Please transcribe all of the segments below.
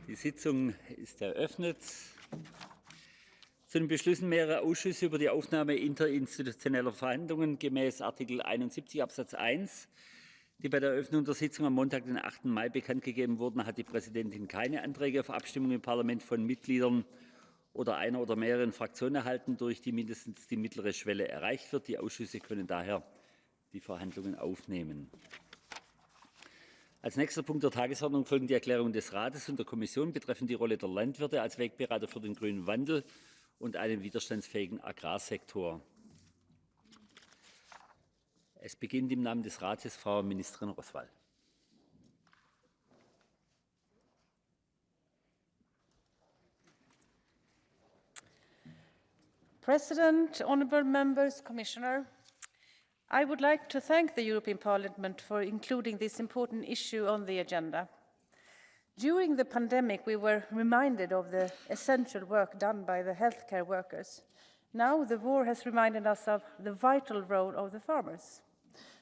Die Sitzung ist eröffnet. Zu den Beschlüssen mehrerer Ausschüsse über die Aufnahme interinstitutioneller Verhandlungen gemäß Artikel 71 Absatz 1, die bei der Eröffnung der Sitzung am Montag, den 8. Mai, bekannt gegeben wurden, hat die Präsidentin keine Anträge auf Abstimmung im Parlament von Mitgliedern oder einer oder mehreren Fraktionen erhalten, durch die mindestens die mittlere Schwelle erreicht wird. Die Ausschüsse können daher die Verhandlungen aufnehmen. Als nächster Punkt der Tagesordnung folgen die Erklärungen des Rates und der Kommission betreffend die Rolle der Landwirte als Wegberater für den grünen Wandel und einen widerstandsfähigen Agrarsektor. Es beginnt im Namen des Rates Frau Ministerin ROSWALL. President, honourable members, Commissioner, I would like to thank the European Parliament for including this important issue on the agenda. During the pandemic, we were reminded of the essential work done by the healthcare workers. Now the war has reminded us of the vital role of the farmers.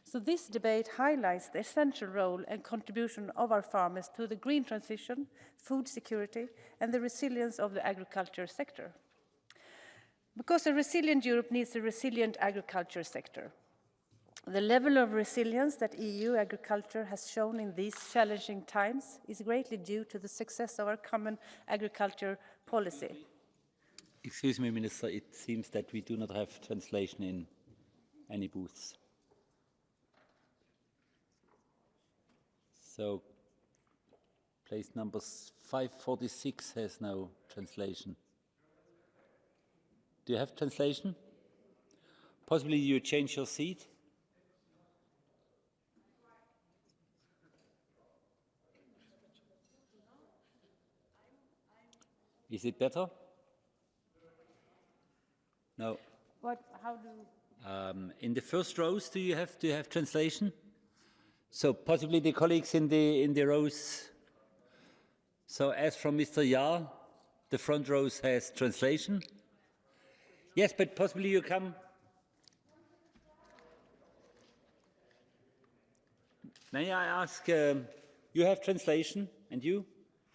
So this debate highlights the essential role and contribution of our farmers to the green transition, food security, and the resilience of the agriculture sector. Because a resilient Europe needs a resilient agriculture sector. The level of resilience that EU agriculture has shown in these challenging times is greatly due to the success of our common agriculture policy. Excuse me, Minister, it seems that we do not have translation in any booths. So, place number 546 has no translation. Do you have translation? Possibly you change your seat? Is it better? No. What? How do? In the first rows, do you have translation? So possibly the colleagues in the rows. So as from Mr. Jahr, the front rows has translation. Yes, but possibly you come. May I ask? You have translation, and you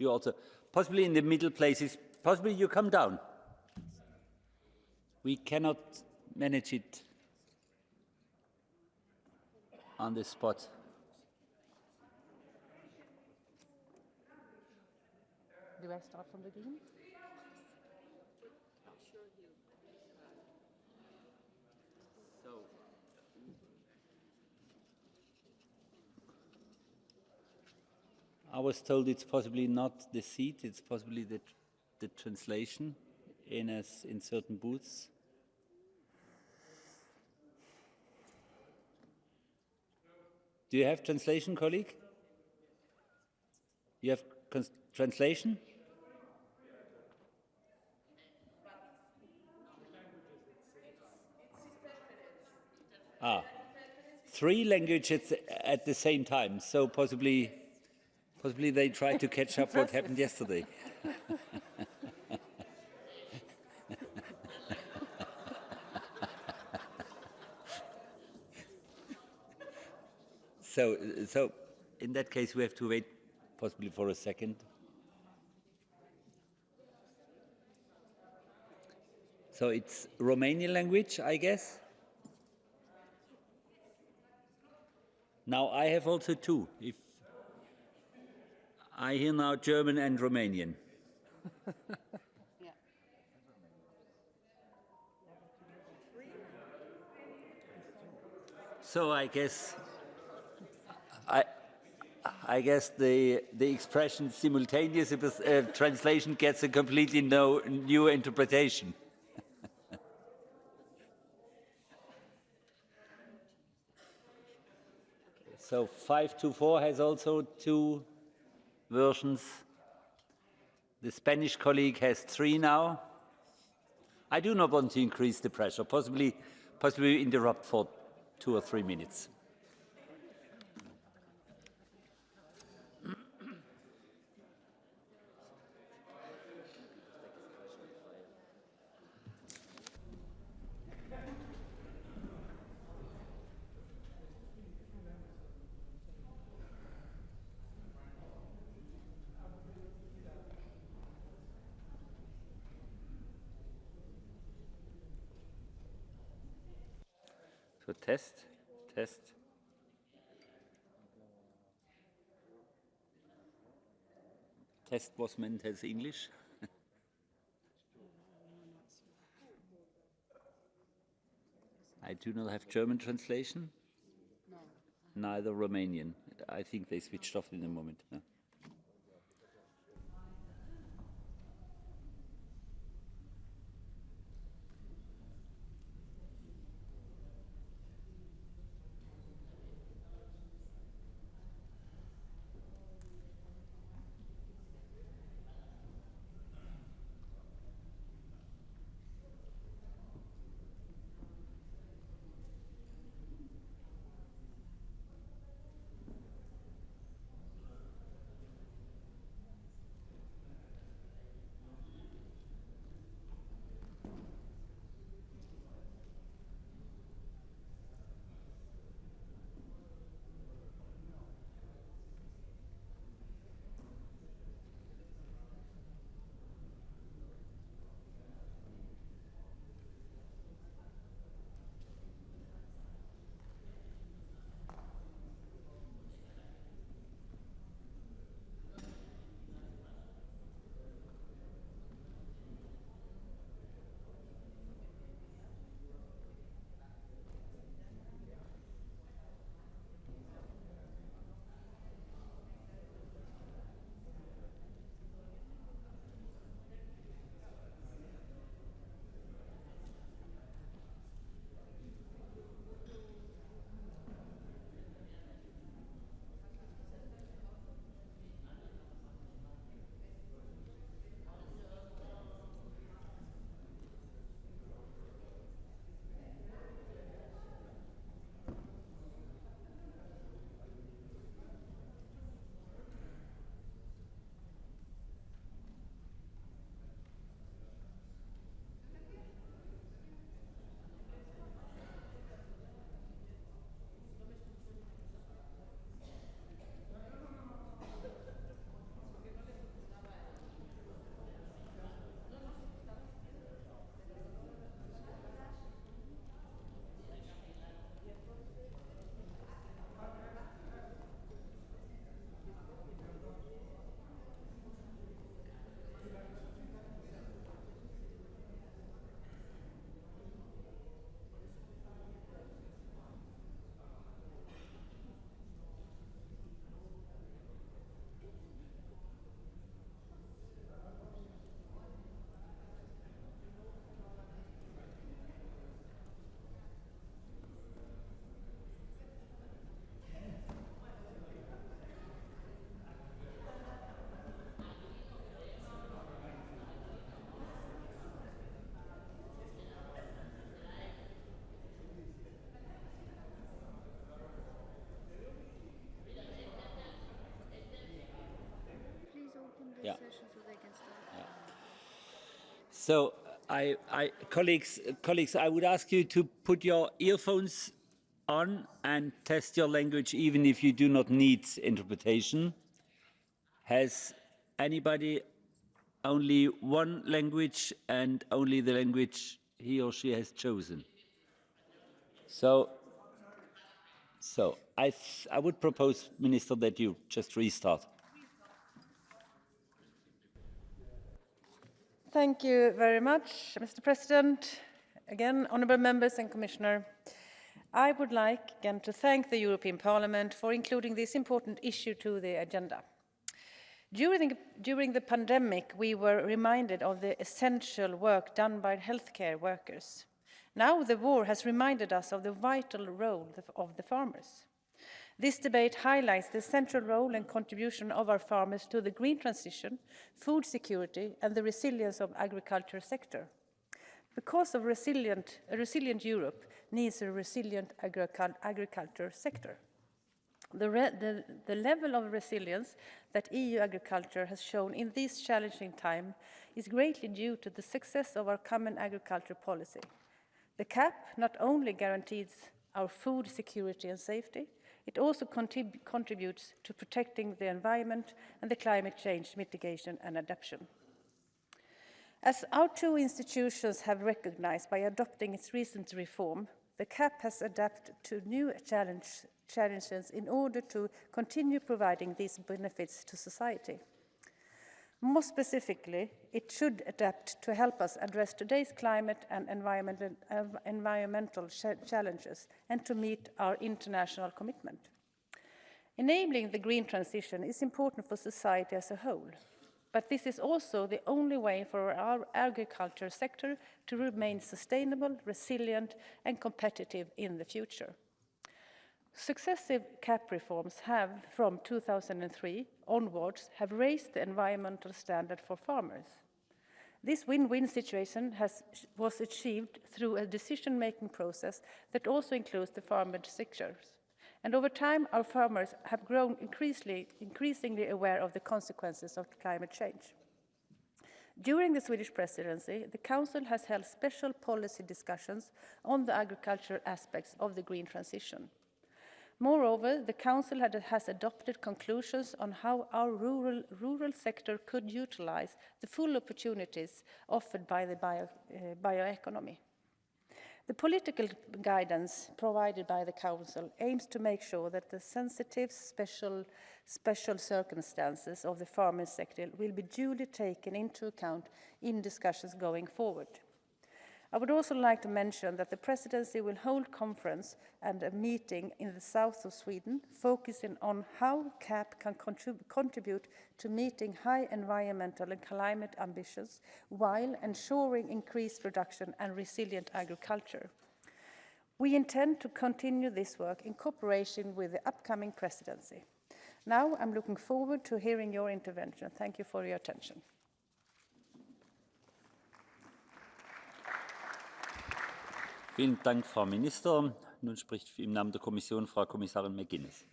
also. Possibly in the middle places, possibly you come down. We cannot manage it on the spot. Do I start from the beginning? I was told it's possibly not the seat, it's possibly the translation in certain booths. Do you have translation, colleague? You have translation? Ah, 3 languages at the same time, so possibly they try to catch up what happened yesterday. So in that case, we have to wait possibly for a second. So it's Romanian language, I guess. Now I have also 2. If I hear now German and Romanian. Yeah. So I guess the expression simultaneous translation gets a completely new interpretation. So 524 has also 2 versions. The Spanish colleague has 3 now. I do not want to increase the pressure. Possibly interrupt for 2 or 3 minutes. So test, test. Test was meant as English. I do not have German translation. No. Neither Romanian. I think they switched off in a moment. Yeah. Yeah. So, colleagues, I would ask you to put your earphones on and test your language, even if you do not need interpretation. Has anybody only one language and only the language he or she has chosen? So I would propose, Minister, that you just restart. Thank you very much, Mr. President. Again, honourable members and Commissioner, I would like again to thank the European Parliament for including this important issue to the agenda. During the pandemic, we were reminded of the essential work done by healthcare workers. Now the war has reminded us of the vital role of the farmers. This debate highlights the central role and contribution of our farmers to the green transition, food security, and the resilience of the agriculture sector. Because of a resilient Europe needs a resilient agriculture sector. The level of resilience that EU agriculture has shown in this challenging time is greatly due to the success of our common agriculture policy. The CAP not only guarantees our food security and safety, it also contributes to protecting the environment and the climate change mitigation and adaptation. As our two institutions have recognized by adopting its recent reform, the CAP has adapted to new challenges in order to continue providing these benefits to society. More specifically, it should adapt to help us address today's climate and environmental challenges and to meet our international commitment. Enabling the green transition is important for society as a whole, but this is also the only way for our agriculture sector to remain sustainable, resilient, and competitive in the future. Successive CAP reforms have, from 2003 onwards, have raised the environmental standard for farmers. This win-win situation was achieved through a decision-making process that also includes the farmer sectors. And over time, our farmers have grown increasingly aware of the consequences of climate change. During the Swedish presidency, the Council has held special policy discussions on the agricultural aspects of the green transition. Moreover, the Council has adopted conclusions on how our rural sector could utilize the full opportunities offered by the bioeconomy. The political guidance provided by the Council aims to make sure that the sensitive special circumstances of the farming sector will be duly taken into account in discussions going forward. I would also like to mention that the Presidency will hold a conference and a meeting in the south of Sweden focusing on how CAP can contribute to meeting high environmental and climate ambitions while ensuring increased production and resilient agriculture. We intend to continue this work in cooperation with the upcoming Presidency. Now I'm looking forward to hearing your intervention. Thank you for your attention. Vielen Dank, Frau Minister. Nun spricht im Namen der Kommission Frau Kommissarin McGuinness.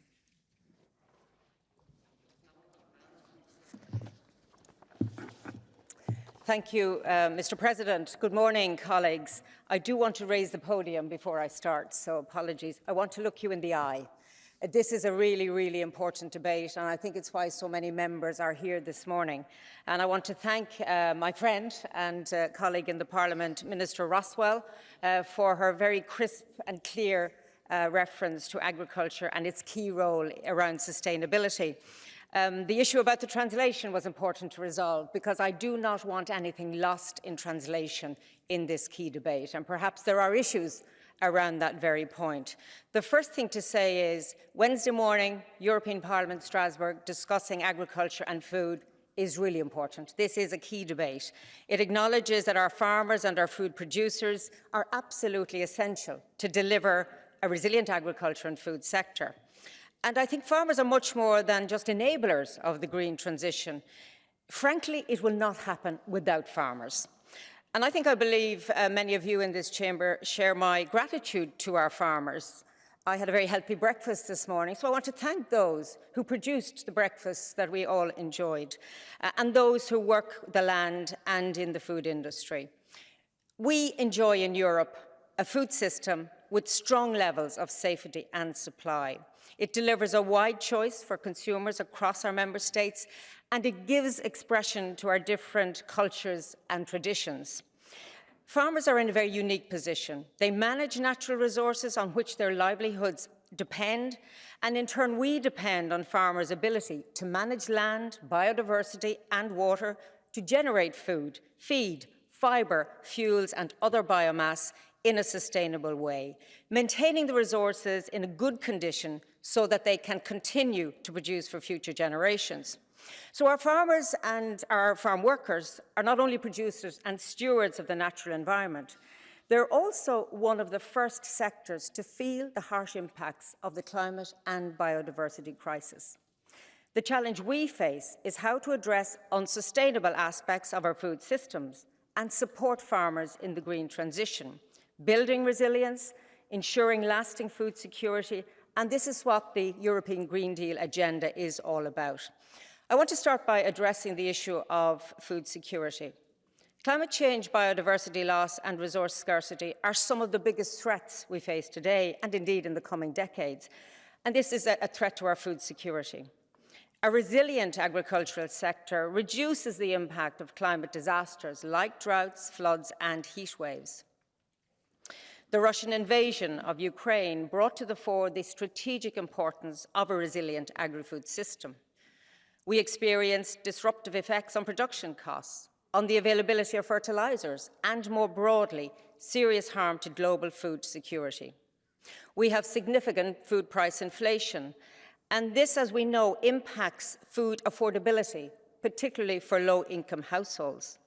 Thank you, Mr. President. Good morning, colleagues. I do want to raise the podium before I start, so apologies. I want to look you in the eye. This is a really, really important debate, and I think it's why so many members are here this morning. And I want to thank my friend and colleague in the Parliament, Minister ROSWALL, for her very crisp and clear reference to agriculture and its key role around sustainability. The issue about the translation was important to resolve because I do not want anything lost in translation in this key debate, and perhaps there are issues around that very point. The first thing to say is Wednesday morning, European Parliament, Strasbourg, discussing agriculture and food is really important. This is a key debate. It acknowledges that our farmers and our food producers are absolutely essential to deliver a resilient agriculture and food sector. And I think farmers are much more than just enablers of the green transition. Frankly, it will not happen without farmers. And I believe many of you in this chamber share my gratitude to our farmers. I had a very healthy breakfast this morning, so I want to thank those who produced the breakfasts that we all enjoyed, and those who work the land and in the food industry. We enjoy in Europe a food system with strong levels of safety and supply. It delivers a wide choice for consumers across our member states, and it gives expression to our different cultures and traditions. Farmers are in a very unique position. They manage natural resources on which their livelihoods depend, and in turn we depend on farmers' ability to manage land, biodiversity and water to generate food, feed, fibre, fuels and other biomass in a sustainable way, maintaining the resources in a good condition so that they can continue to produce for future generations. So our farmers and our farm workers are not only producers and stewards of the natural environment, they're also one of the first sectors to feel the harsh impacts of the climate and biodiversity crisis. The challenge we face is how to address unsustainable aspects of our food systems and support farmers in the green transition, building resilience, ensuring lasting food security, and this is what the European Green Deal agenda is all about. I want to start by addressing the issue of food security. Climate change, biodiversity loss and resource scarcity are some of the biggest threats we face today and indeed in the coming decades, and this is a threat to our food security. A resilient agricultural sector reduces the impact of climate disasters like droughts, floods and heat waves. The Russian invasion of Ukraine brought to the fore the strategic importance of a resilient agri-food system. We experienced disruptive effects on production costs, on the availability of fertilizers, and more broadly, serious harm to global food security. We have significant food price inflation, and this, as we know, impacts food affordability, particularly for low-income households.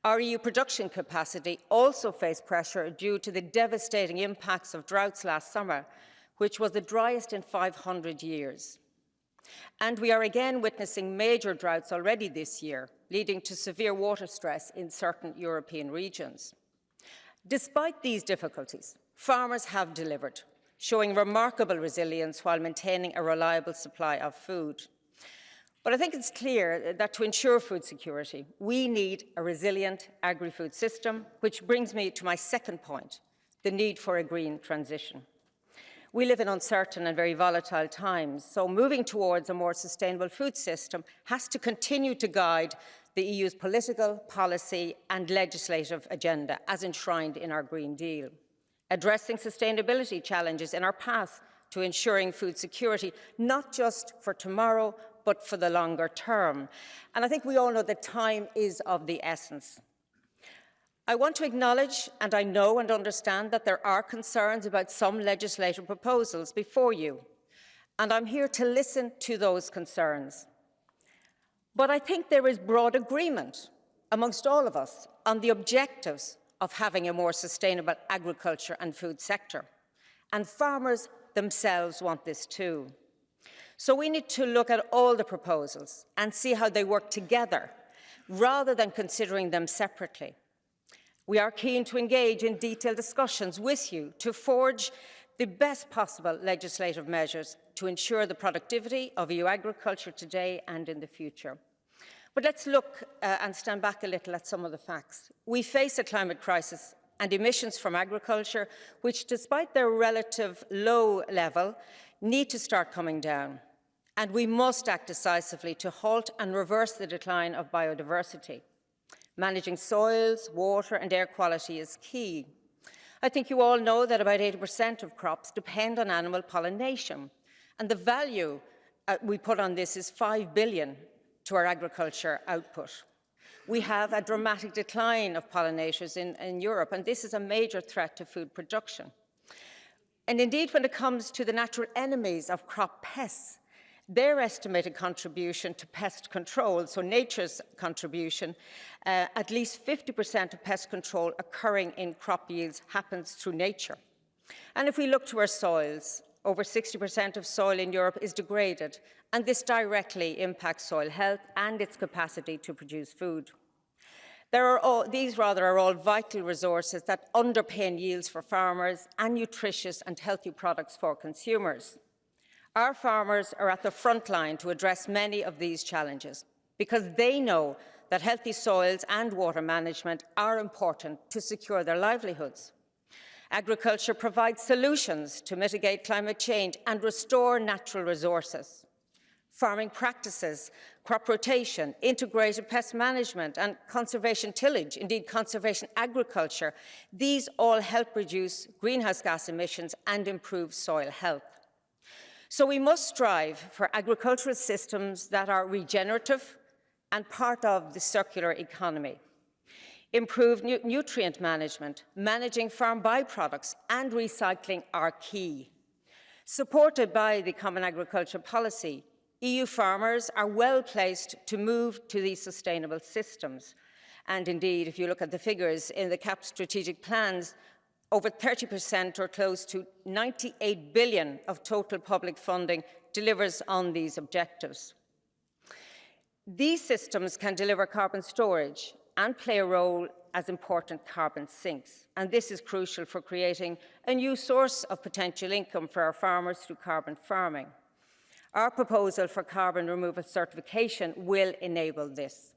Our EU production capacity also faced pressure due to the devastating impacts of droughts last summer, which was the driest in 500 years. And we are again witnessing major droughts already this year, leading to severe water stress in certain European regions. Despite these difficulties, farmers have delivered, showing remarkable resilience while maintaining a reliable supply of food. But I think it's clear that to ensure food security, we need a resilient agri-food system, which brings me to my second point, the need for a green transition. We live in uncertain and very volatile times, so moving towards a more sustainable food system has to continue to guide the EU's political, policy and legislative agenda, as enshrined in our Green Deal. Addressing sustainability challenges in our path to ensuring food security, not just for tomorrow, but for the longer term. And I think we all know that time is of the essence. I want to acknowledge, and I know and understand that there are concerns about some legislative proposals before you, and I'm here to listen to those concerns. But I think there is broad agreement amongst all of us on the objectives of having a more sustainable agriculture and food sector, and farmers themselves want this too. So we need to look at all the proposals and see how they work together, rather than considering them separately. We are keen to engage in detailed discussions with you to forge the best possible legislative measures to ensure the productivity of EU agriculture today and in the future. But let's look and stand back a little at some of the facts. We face a climate crisis and emissions from agriculture, which, despite their relative low level, need to start coming down. And we must act decisively to halt and reverse the decline of biodiversity. Managing soils, water and air quality is key. I think you all know that about 80% of crops depend on animal pollination, and the value we put on this is 5 billion to our agriculture output. We have a dramatic decline of pollinators in Europe, and this is a major threat to food production. And indeed, when it comes to the natural enemies of crop pests, their estimated contribution to pest control, so nature's contribution, at least 50% of pest control occurring in crop yields happens through nature. And if we look to our soils, over 60% of soil in Europe is degraded, and this directly impacts soil health and its capacity to produce food. These are all vital resources that underpin yields for farmers and nutritious and healthy products for consumers. Our farmers are at the front line to address many of these challenges because they know that healthy soils and water management are important to secure their livelihoods. Agriculture provides solutions to mitigate climate change and restore natural resources. Farming practices, crop rotation, integrated pest management and conservation tillage, indeed conservation agriculture, these all help reduce greenhouse gas emissions and improve soil health. So we must strive for agricultural systems that are regenerative and part of the circular economy. Improved nutrient management, managing farm byproducts and recycling are key. Supported by the Common Agricultural Policy, EU farmers are well placed to move to these sustainable systems. And indeed, if you look at the figures in the CAP strategic plans, over 30% or close to 98 billion of total public funding delivers on these objectives. These systems can deliver carbon storage and play a role as important carbon sinks. And this is crucial for creating a new source of potential income for our farmers through carbon farming. Our proposal for carbon removal certification will enable this.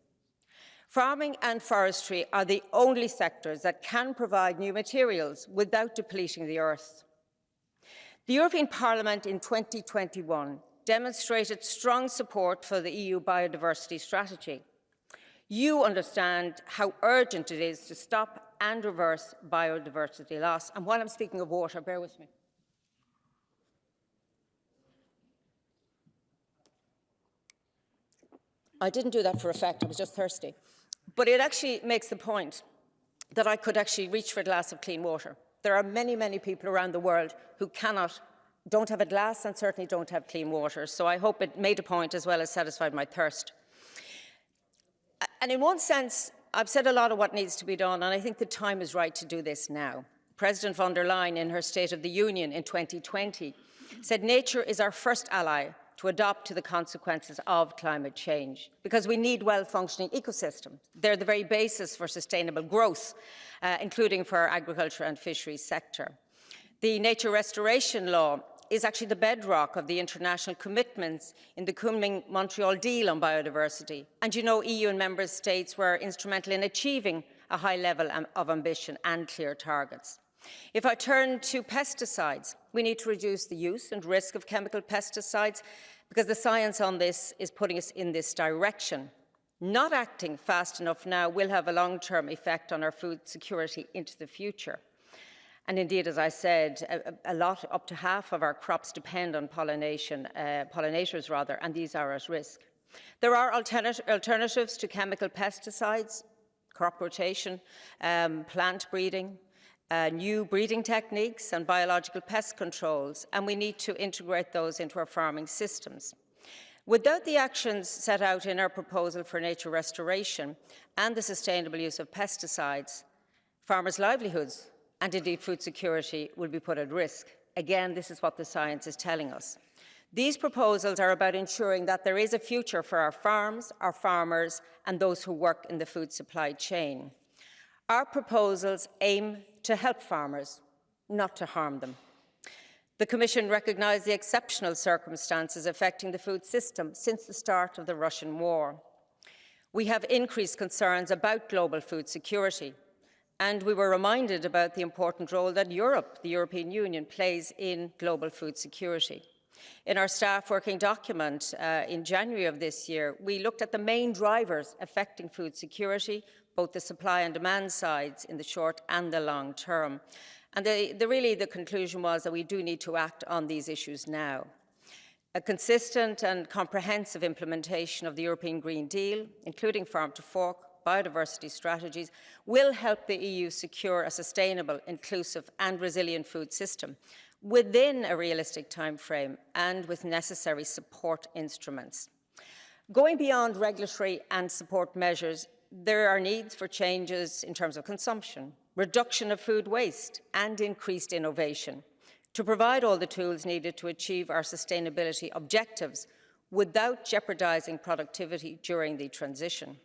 Farming and forestry are the only sectors that can provide new materials without depleting the earth. The European Parliament in 2021 demonstrated strong support for the EU biodiversity strategy. You understand how urgent it is to stop and reverse biodiversity loss. And while I'm speaking of water, bear with me. I didn't do that for effect, I was just thirsty. But it actually makes the point that I could actually reach for a glass of clean water. There are many, many people around the world who don't have a glass and certainly don't have clean water. So I hope it made a point as well as satisfied my thirst. And in one sense, I've said a lot of what needs to be done, and I think the time is right to do this now. President von der Leyen, in her State of the Union in 2020, said nature is our first ally to adapt to the consequences of climate change, because we need well-functioning ecosystems. They're the very basis for sustainable growth, including for our agriculture and fisheries sector. The nature restoration law is actually the bedrock of the international commitments in the Kunming Montreal deal on biodiversity. And you know, EU and member states were instrumental in achieving a high level of ambition and clear targets. If I turn to pesticides, we need to reduce the use and risk of chemical pesticides because the science on this is putting us in this direction. Not acting fast enough now will have a long-term effect on our food security into the future. And indeed, as I said, a lot, up to half of our crops depend on pollinators rather, and these are at risk. There are alternatives to chemical pesticides, crop rotation, plant breeding, new breeding techniques and biological pest controls, and we need to integrate those into our farming systems. Without the actions set out in our proposal for nature restoration and the sustainable use of pesticides, farmers' livelihoods and indeed food security will be put at risk. Again, this is what the science is telling us. These proposals are about ensuring that there is a future for our farms, our farmers, and those who work in the food supply chain. Our proposals aim to help farmers, not to harm them. The Commission recognised the exceptional circumstances affecting the food system since the start of the Russian war. We have increased concerns about global food security, and we were reminded about the important role that Europe, the European Union, plays in global food security. In our staff working document in January of this year, we looked at the main drivers affecting food security, both the supply and demand sides in the short and the long term. And really the conclusion was that we do need to act on these issues now. A consistent and comprehensive implementation of the European Green Deal, including farm to fork, biodiversity strategies, will help the EU secure a sustainable, inclusive and resilient food system within a realistic time frame and with necessary support instruments. Going beyond regulatory and support measures, there are needs for changes in terms of consumption, reduction of food waste and increased innovation to provide all the tools needed to achieve our sustainability objectives without jeopardising productivity during the transition.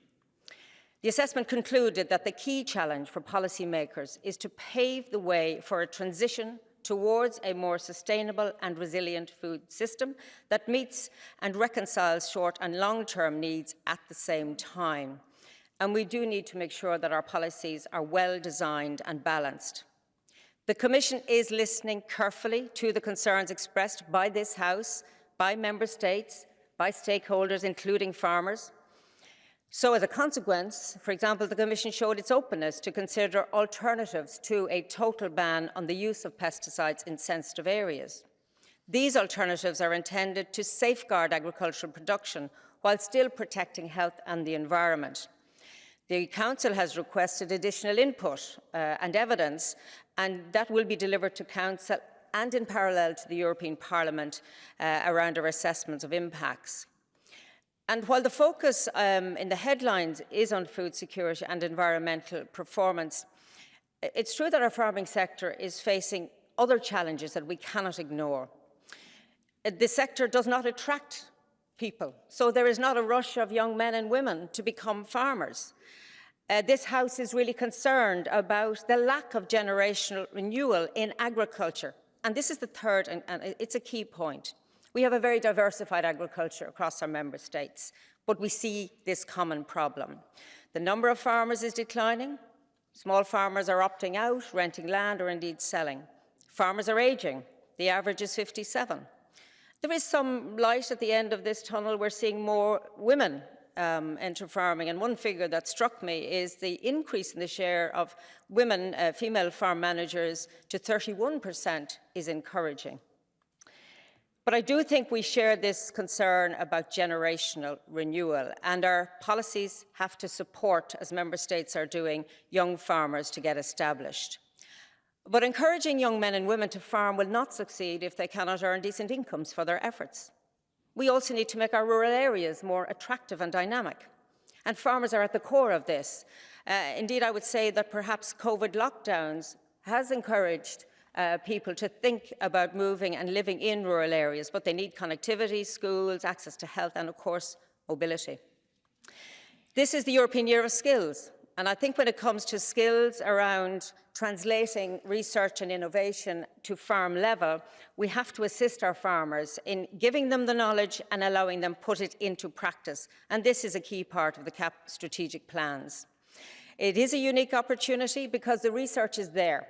The assessment concluded that the key challenge for policymakers is to pave the way for a transition towards a more sustainable and resilient food system that meets and reconciles short and long-term needs at the same time. And we do need to make sure that our policies are well designed and balanced. The Commission is listening carefully to the concerns expressed by this House, by Member States, by stakeholders, including farmers. So as a consequence, for example, the Commission showed its openness to consider alternatives to a total ban on the use of pesticides in sensitive areas. These alternatives are intended to safeguard agricultural production while still protecting health and the environment. The Council has requested additional input and evidence, and that will be delivered to Council and in parallel to the European Parliament around our assessments of impacts. And while the focus in the headlines is on food security and environmental performance, it's true that our farming sector is facing other challenges that we cannot ignore. The sector does not attract people, so there is not a rush of young men and women to become farmers. This House is really concerned about the lack of generational renewal in agriculture. And this is the third, and it's a key point. We have a very diversified agriculture across our member states, but we see this common problem. The number of farmers is declining. Small farmers are opting out, renting land, or indeed selling. Farmers are ageing. The average is 57. There is some light at the end of this tunnel. We're seeing more women enter farming, and one figure that struck me is the increase in the share of women, female farm managers to 31% is encouraging. But I do think we share this concern about generational renewal, and our policies have to support, as Member States are doing, young farmers to get established. But encouraging young men and women to farm will not succeed if they cannot earn decent incomes for their efforts. We also need to make our rural areas more attractive and dynamic, and farmers are at the core of this. Indeed, I would say that perhaps COVID lockdowns has encouraged people to think about moving and living in rural areas, but they need connectivity, schools, access to health, and of course, mobility. This is the European Year of Skills, and I think when it comes to skills around translating research and innovation to farm level, we have to assist our farmers in giving them the knowledge and allowing them put it into practice, and this is a key part of the CAP strategic plans. It is a unique opportunity because the research is there,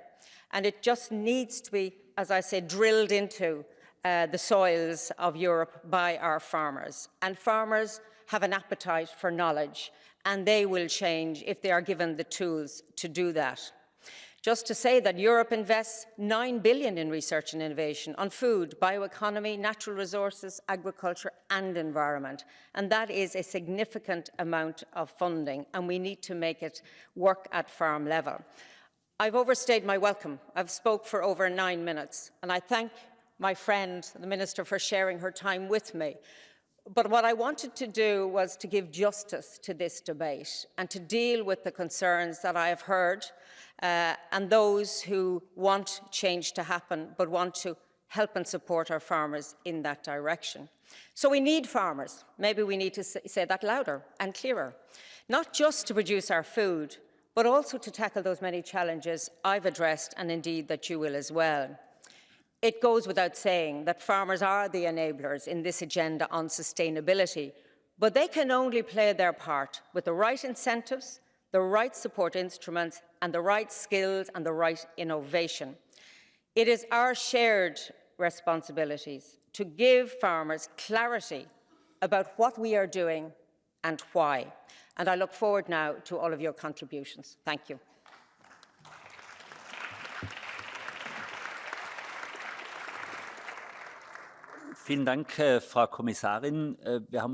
and it just needs to be, as I say, drilled into the soils of Europe by our farmers. And farmers have an appetite for knowledge, and they will change if they are given the tools to do that. Just to say that Europe invests 9 billion in research and innovation on food, bioeconomy, natural resources, agriculture and environment. And that is a significant amount of funding, and we need to make it work at farm level. I've overstayed my welcome. I've spoke for over 9 minutes, and I thank my friend, the Minister, for sharing her time with me. But what I wanted to do was to give justice to this debate and to deal with the concerns that I have heard and those who want change to happen but want to help and support our farmers in that direction. So we need farmers. Maybe we need to say that louder and clearer, not just to produce our food, but also to tackle those many challenges I've addressed, and indeed that you will as well. It goes without saying that farmers are the enablers in this agenda on sustainability, but they can only play their part with the right incentives, the right support instruments, and the right skills and the right innovation. It is our shared responsibilities to give farmers clarity about what we are doing and why. And I look forward now to all of your contributions. Thank you. Vielen Dank, Frau Kommissarin. Wir haben uns